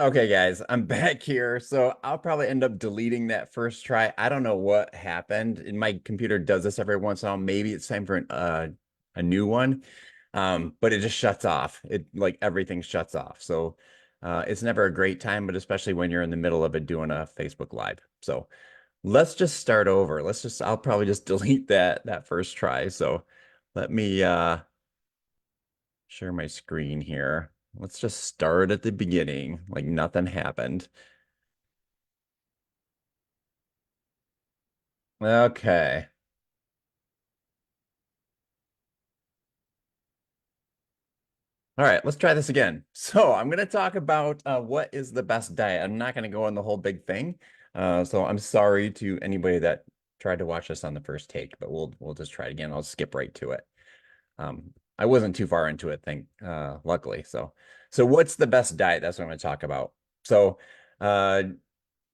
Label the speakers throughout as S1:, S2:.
S1: Okay, guys, I'm back here. So I'll probably end up deleting that first try. I don't know what happened. And my computer does this every once in a while. Maybe it's time for a new one. But it just shuts off. It like everything shuts off. So it's never a great time, but especially when you're in the middle of it doing a Facebook Live. So let's just start over. I'll probably just delete that first try. So let me share my screen here. Let's just start at the beginning, like nothing happened. Okay. All right, let's try this again. So I'm going to talk about what is the best diet. I'm not going to go on the whole big thing. So I'm sorry to anybody that tried to watch this on the first take, but we'll just try it again. I'll skip right to it. I wasn't too far into it, luckily. So what's the best diet? That's what I'm going to talk about. So, uh,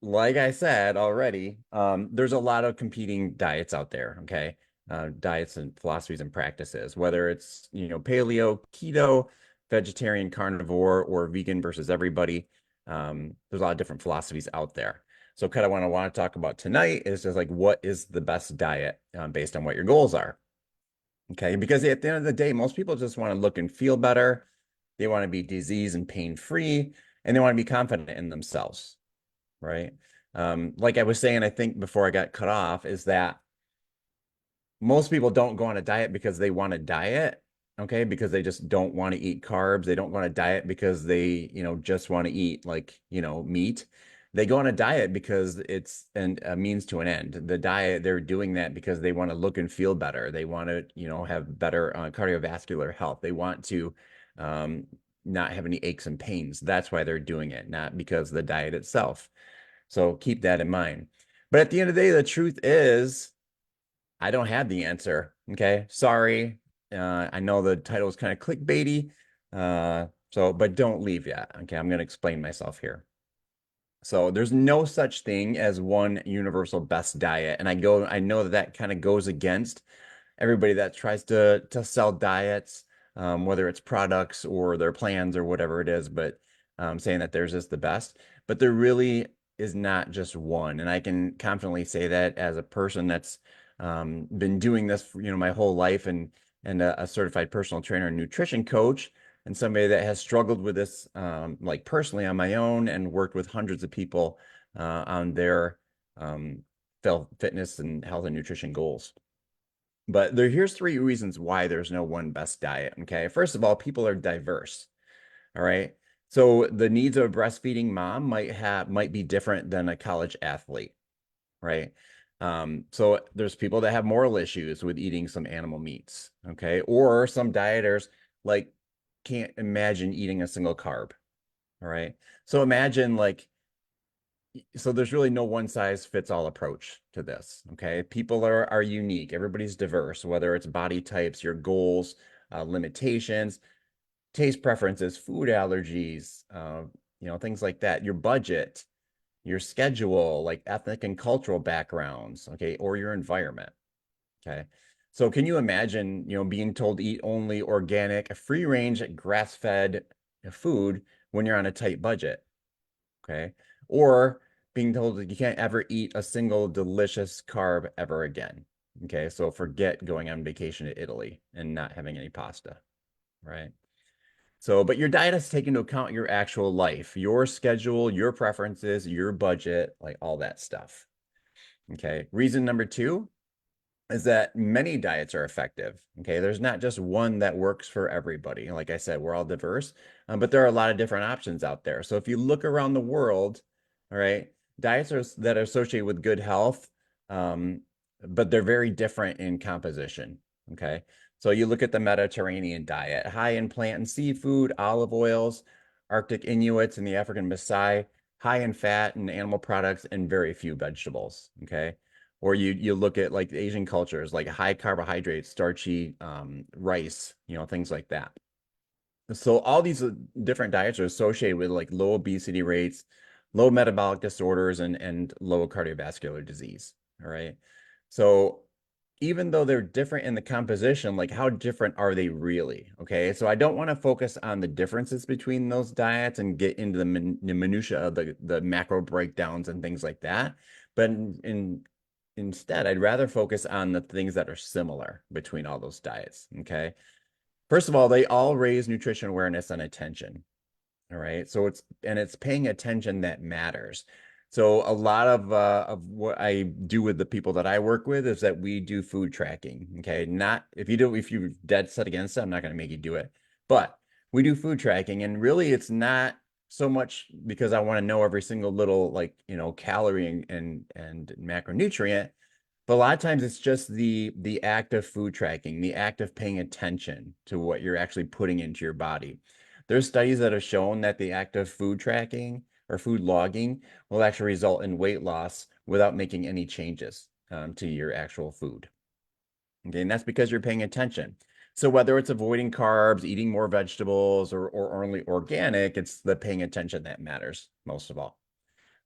S1: like I said already, there's a lot of competing diets out there, okay? Diets and philosophies and practices, whether it's, paleo, keto, vegetarian, carnivore, or vegan versus everybody. There's a lot of different philosophies out there. So kind of what I want to talk about tonight is just like what is the best diet based on what your goals are. Okay, because at the end of the day, most people just want to look and feel better. They want to be disease and pain free, and they want to be confident in themselves, right? Like I was saying, I think before I got cut off, is that most people don't go on a diet because they want to diet, okay? Because they just don't want to eat carbs. They don't want to diet because they, just want to eat like, meat. They go on a diet because it's a means to an end. The diet, they're doing that because they want to look and feel better. They want to, have better cardiovascular health. They want to um, not have any aches and pains. That's why they're doing it, not because the diet itself. So keep that in mind. But at the end of the day, the truth is, I don't have the answer. Okay. Sorry. I know the title is kind of clickbaity. But don't leave yet. Okay. I'm going to explain myself here. So there's no such thing as one universal best diet. And I know that kind of goes against everybody that tries to sell diets, whether it's products or their plans or whatever it is, but saying that theirs is the best. But there really is not just one. And I can confidently say that as a person that's been doing this for, my whole life and a certified personal trainer and nutrition coach and somebody that has struggled with this like personally on my own and worked with hundreds of people on their um, fitness and health and nutrition goals. But here's three reasons why there's no one best diet. Okay. First of all, people are diverse. All right. So the needs of a breastfeeding mom might be different than a college athlete, right? So there's people that have moral issues with eating some animal meats, okay? Or some dieters like can't imagine eating a single carb. All right. So imagine like so there's really no one size fits all approach to this. Okay. People are unique. Everybody's diverse, whether it's body types, your goals, limitations, taste preferences, food allergies, things like that, your budget, your schedule, like ethnic and cultural backgrounds, okay, or your environment. Okay. So can you imagine, being told to eat only organic, free range, grass-fed food when you're on a tight budget? Okay. Or being told that you can't ever eat a single delicious carb ever again. Okay. So forget going on vacation to Italy and not having any pasta. Right. So, but your diet has taken into account your actual life, your schedule, your preferences, your budget, like all that stuff. Okay. Reason number two is that many diets are effective. Okay. There's not just one that works for everybody. Like I said, we're all diverse, but there are a lot of different options out there. So if you look around the world, all right, that are associated with good health, um, but they're very different in composition. Okay. So you look at the Mediterranean diet, high in plant and seafood, olive oils, Arctic Inuits and the African Maasai, high in fat and animal products, and very few vegetables. Okay. Or you look at like Asian cultures, like high carbohydrate, starchy rice, things like that. So all these different diets are associated with like low obesity rates, low metabolic disorders, and low cardiovascular disease. All right. So even though they're different in the composition, like how different are they really? Okay, so I don't want to focus on the differences between those diets and get into the minutia of the macro breakdowns and things like that. But instead, I'd rather focus on the things that are similar between all those diets. Okay, first of all, they all raise nutrition awareness and attention. All right. So it's paying attention that matters. So a lot of what I do with the people that I work with is that we do food tracking. Okay. Not if you're dead set against it, I'm not going to make you do it. But we do food tracking, and really it's not so much because I want to know every single little like, calorie and macronutrient, but a lot of times it's just the act of food tracking, the act of paying attention to what you're actually putting into your body. There's studies that have shown that the act of food tracking or food logging will actually result in weight loss without making any changes to your actual food. Okay, and that's because you're paying attention. So whether it's avoiding carbs, eating more vegetables, or only organic, it's the paying attention that matters most of all.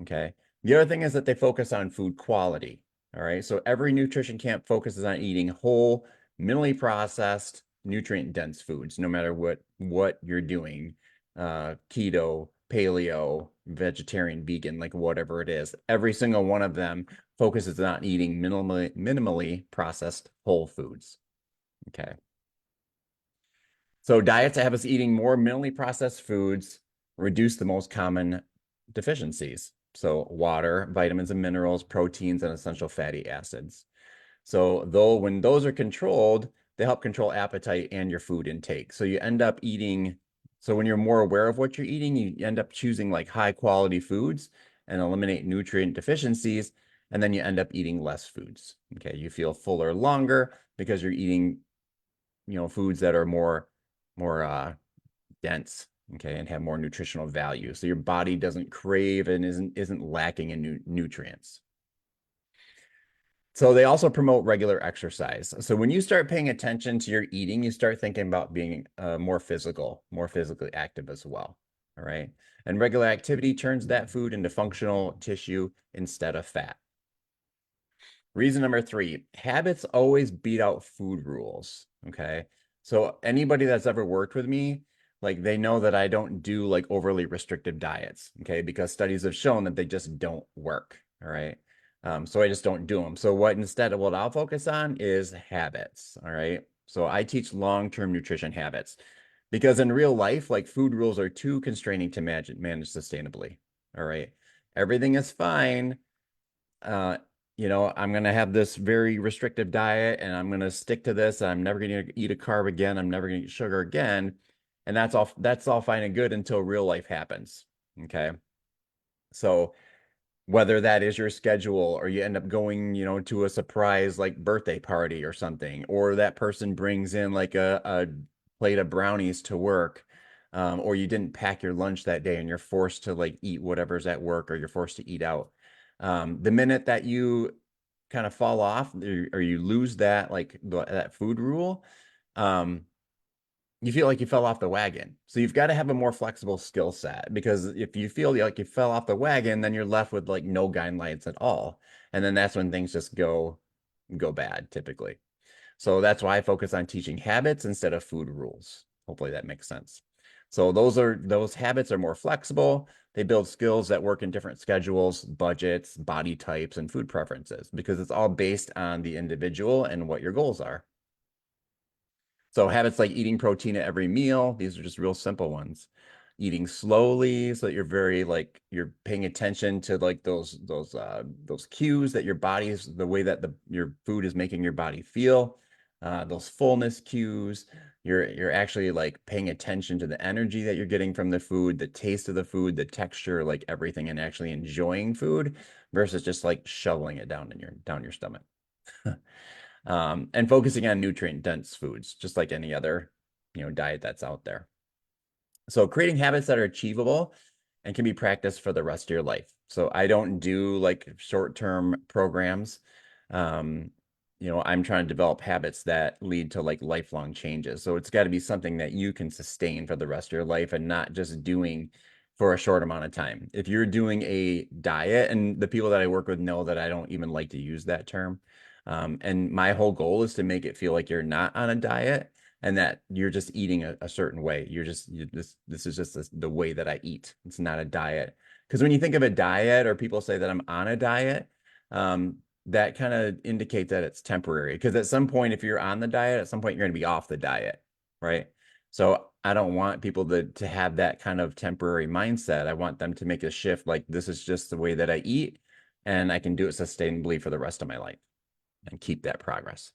S1: Okay. The other thing is that they focus on food quality. All right. So every nutrition camp focuses on eating whole, minimally processed, nutrient dense foods, no matter what you're doing. Keto, paleo, vegetarian, vegan, like whatever it is. Every single one of them focuses on eating minimally processed whole foods. Okay. So diets that have us eating more minimally processed foods reduce the most common deficiencies. So water, vitamins and minerals, proteins, and essential fatty acids. So though when those are controlled, they help control appetite and your food intake. So you end up eating, so when you're more aware of what you're eating, you end up choosing like high quality foods and eliminate nutrient deficiencies, and then you end up eating less foods. Okay, you feel fuller longer because you're eating, foods that are more dense, okay, and have more nutritional value. So your body doesn't crave and isn't lacking in nutrients. So they also promote regular exercise. So when you start paying attention to your eating, you start thinking about being more physically active as well. All right. And regular activity turns that food into functional tissue instead of fat. Reason number 3, habits always beat out food rules. Okay. So anybody that's ever worked with me, like they know that I don't do like overly restrictive diets. Okay. Because studies have shown that they just don't work. All right. So I just don't do them. So what I'll focus on is habits. All right. So I teach long-term nutrition habits because in real life, like food rules are too constraining to manage sustainably. All right. Everything is fine. uh, I'm going to have this very restrictive diet and I'm going to stick to this. I'm never going to eat a carb again. I'm never going to eat sugar again. And that's all fine and good until real life happens. Okay. So whether that is your schedule or you end up going, to a surprise like birthday party or something, or that person brings in like a plate of brownies to work, or you didn't pack your lunch that day and you're forced to like eat whatever's at work or you're forced to eat out. The minute that you kind of fall off or you lose that like that food rule, um, you feel like you fell off the wagon. So you've got to have a more flexible skill set because if you feel like you fell off the wagon, then you're left with like no guidelines at all. And then that's when things just go bad typically. So that's why I focus on teaching habits instead of food rules. Hopefully that makes sense. So those habits are more flexible. They build skills that work in different schedules, budgets, body types, and food preferences because it's all based on the individual and what your goals are. So habits like eating protein at every meal, these are just real simple ones. Eating slowly so that you're paying attention to like those cues that your body's the way that your food is making your body feel. Those fullness cues. You're actually like paying attention to the energy that you're getting from the food, the taste of the food, the texture, like everything, and actually enjoying food versus just like shoveling it down your stomach. And focusing on nutrient dense foods, just like any other, diet that's out there. So creating habits that are achievable and can be practiced for the rest of your life. So I don't do like short-term programs. Um, I'm trying to develop habits that lead to like lifelong changes. So it's got to be something that you can sustain for the rest of your life and not just doing for a short amount of time. If you're doing a diet, and the people that I work with know that I don't even like to use that term. And my whole goal is to make it feel like you're not on a diet and that you're just eating a certain way. This is just the way that I eat. It's not a diet. Because when you think of a diet or people say that I'm on a diet, that kind of indicates that it's temporary. Because at some point, if you're on the diet, at some point you're going to be off the diet, right? So I don't want people to have that kind of temporary mindset. I want them to make a shift like this is just the way that I eat, and I can do it sustainably for the rest of my life and keep that progress.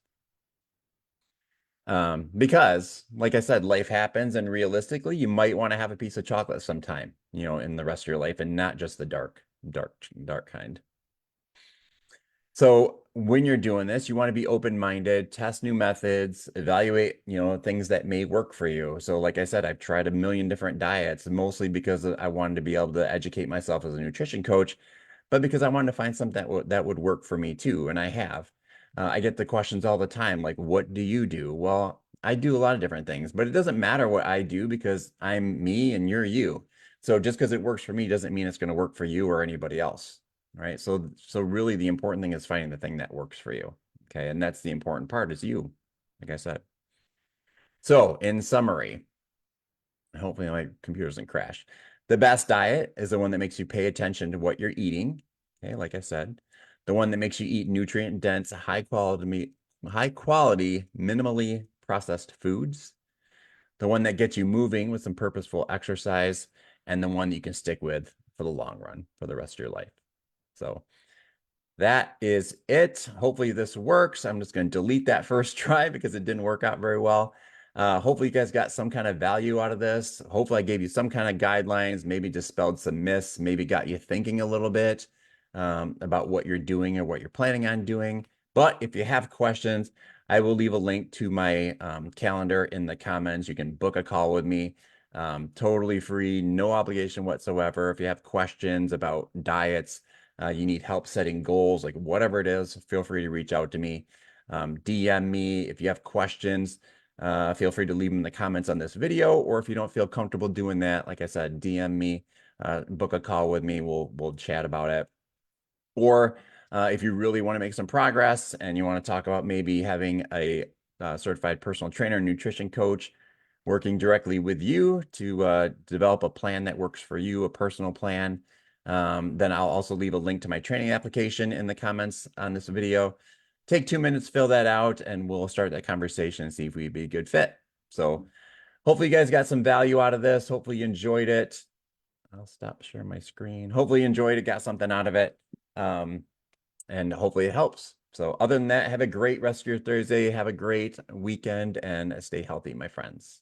S1: Because like I said, life happens, and realistically, you might want to have a piece of chocolate sometime, in the rest of your life, and not just the dark kind. So when you're doing this, you want to be open-minded, test new methods, evaluate, things that may work for you. So like I said, I've tried a million different diets, mostly because I wanted to be able to educate myself as a nutrition coach, but because I wanted to find something that would work for me too, and I have. I get the questions all the time, like, what do you do? Well, I do a lot of different things, but it doesn't matter what I do because I'm me and you're you. So just because it works for me doesn't mean it's going to work for you or anybody else. Right. So really the important thing is finding the thing that works for you. Okay. And that's the important part is you, like I said. So in summary, hopefully my computer doesn't crash. The best diet is the one that makes you pay attention to what you're eating. Okay. Like I said, the one that makes you eat nutrient dense, high quality, minimally processed foods. The one that gets you moving with some purposeful exercise, and the one that you can stick with for the long run for the rest of your life. So that is it. Hopefully this works. I'm just going to delete that first try because it didn't work out very well. Hopefully you guys got some kind of value out of this. Hopefully I gave you some kind of guidelines, maybe dispelled some myths, maybe got you thinking a little bit about what you're doing or what you're planning on doing. But if you have questions, I will leave a link to my calendar in the comments. You can book a call with me. Totally free, no obligation whatsoever. If you have questions about diets, you need help setting goals, like whatever it is, feel free to reach out to me. DM me if you have questions. Feel free to leave them in the comments on this video, or if you don't feel comfortable doing that, like I said, DM me, book a call with me. We'll chat about it. Or if you really want to make some progress and you want to talk about maybe having a certified personal trainer, nutrition coach, working directly with you to develop a plan that works for you, a personal plan. Then I'll also leave a link to my training application in the comments on this video. Take 2 minutes, fill that out, and we'll start that conversation and see if we'd be a good fit. So hopefully you guys got some value out of this. Hopefully you enjoyed it. I'll stop sharing my screen. Hopefully you enjoyed it, got something out of it. And hopefully it helps. So other than that, have a great rest of your Thursday. Have a great weekend and stay healthy, my friends.